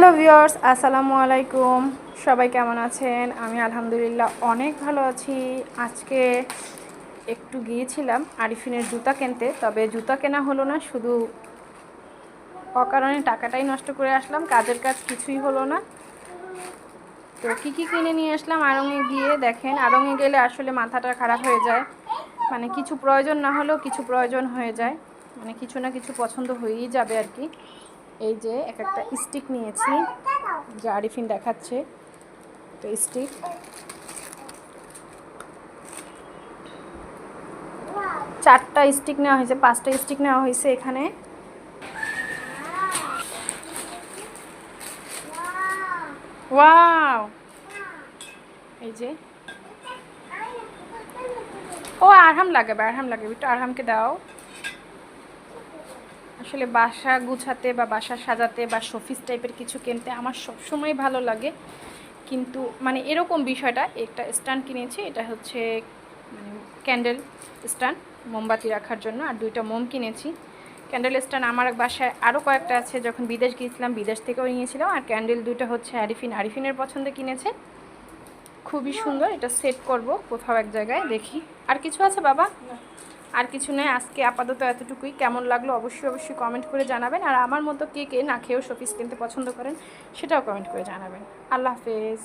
Hello viewers, আসসালামু আলাইকুম। সবাই কেমন আছেন? আমি আলহামদুলিল্লাহ অনেক ভালো আছি। আজকে একটু গিয়েছিলাম আরিফিনের জুতা কিনতে, তবে জুতা কেনা হলো না, শুধু অকারণে টাকাটাই নষ্ট করে আসলাম। কাজের কাজ কিছুই হলো না। তো কী কিনে নিয়ে আসলাম আড়ংয়ে গিয়ে, দেখেন আড়ংয়ে গেলে আসলে মাথাটা খারাপ হয়ে যায়। মানে কিছু প্রয়োজন না হলেও কিছু প্রয়োজন হয়ে যায়, মানে কিছু না কিছু পছন্দ হয়েই যাবে আর কি। এই যে একটা স্টিক নিয়েছি, যে আরিফিন দেখাচ্ছে, তো স্টিক 4টা স্টিক নেওয়া হয়েছে, 5টা স্টিক নেওয়া হয়েছে এখানে। ওয়াও, এই যে ও আরহাম লাগাবে, একটু আরহামকে দাও। আসলে বাসা গুছাতে বা বাসা সাজাতে বা শোপিস টাইপের কিছু কিনতে আমার সবসময় ভালো লাগে, কিন্তু মানে এরকম বিষয়টা, একটা স্ট্যান্ড কিনেছি, এটা হচ্ছে মানে ক্যান্ডেল স্ট্যান্ড, মোমবাতি রাখার জন্য, আর 2টা মোম কিনেছি। ক্যান্ডেল স্ট্যান্ড আমার বাসায় আরও কয়েকটা আছে, যখন বিদেশ গিয়েছিলাম বিদেশ থেকেও নিয়েছিলাম। আর ক্যান্ডেল 2টা হচ্ছে আরিফিনের পছন্দে কিনেছে, খুবই সুন্দর। এটা সেট করব কোথাও এক জায়গায়, দেখি। আর কিছু আছে বাবা? আর কিছু নেই, আজকে আপাতত এতটুকুই। কেমন লাগলো অবশ্যই কমেন্ট করে জানাবেন। আর আমার মতো কে কে না খেয়েও শোপিস কিনতে পছন্দ করেন সেটাও কমেন্ট করে জানাবেন। আল্লাহ হাফেজ।